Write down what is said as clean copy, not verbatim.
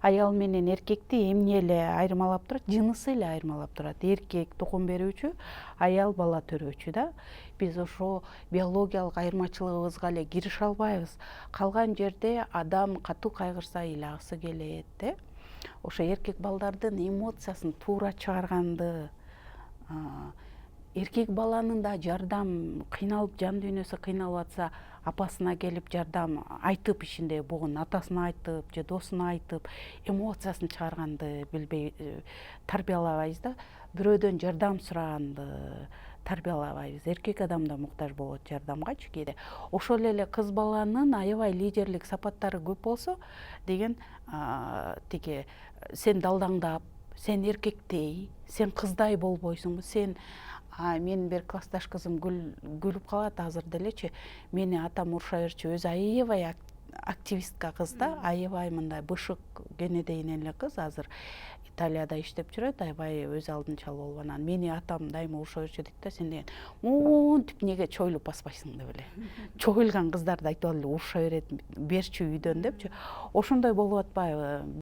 аял менен эркекти эмне эле айырмалап турат, жынысы эле айырмалап турат. Эркек тукум берүүчү, аял бала төрөөчү да. Биз ошо биологиялык айырмачылыгыбызга эле кирише албайбыз. Калган жерде адам катуу кайгырса ыйлагысы келет, ошо эркек балдардын эмоциясын туура чыгарганды, эркек баланын да жардам кыйналып, жан дүйнөсү кыйналып атса, апасына келип жардам айтып, ишинде бугун атасына айтып же досуна айтып, эмоциясын чыгарганды билбей тарбиялабайбыз да. Бирөөдөн жардам сураганды тарбиялабайбыз. Эркек адам да муктаж болот жардамгачы кээде. Ошол эле кыз баланын аябай лидерлик сапаттары көп болсо деген, тиги сен далдаңдап, сен эркектей, сен кыздай болбойсуңбу, сен менин бир классташ кызым күлүп калат азыр делечи, мени атам уруша берчү, өзү аябай активистка кыз да, аябай мындай бышык кенедейин эле кыз, азыр Италияда иштеп жүрөт, аябай өз алдынча болуп, анан мени атам дайыма уруша берчү дейт да, сен деген монтип эмнеге чоюлуп баспайсың деп эле. Чоюлган кыздарды айтып алып эле уруша берчү үйдөн депчи. Ошондой болуп атпайбы?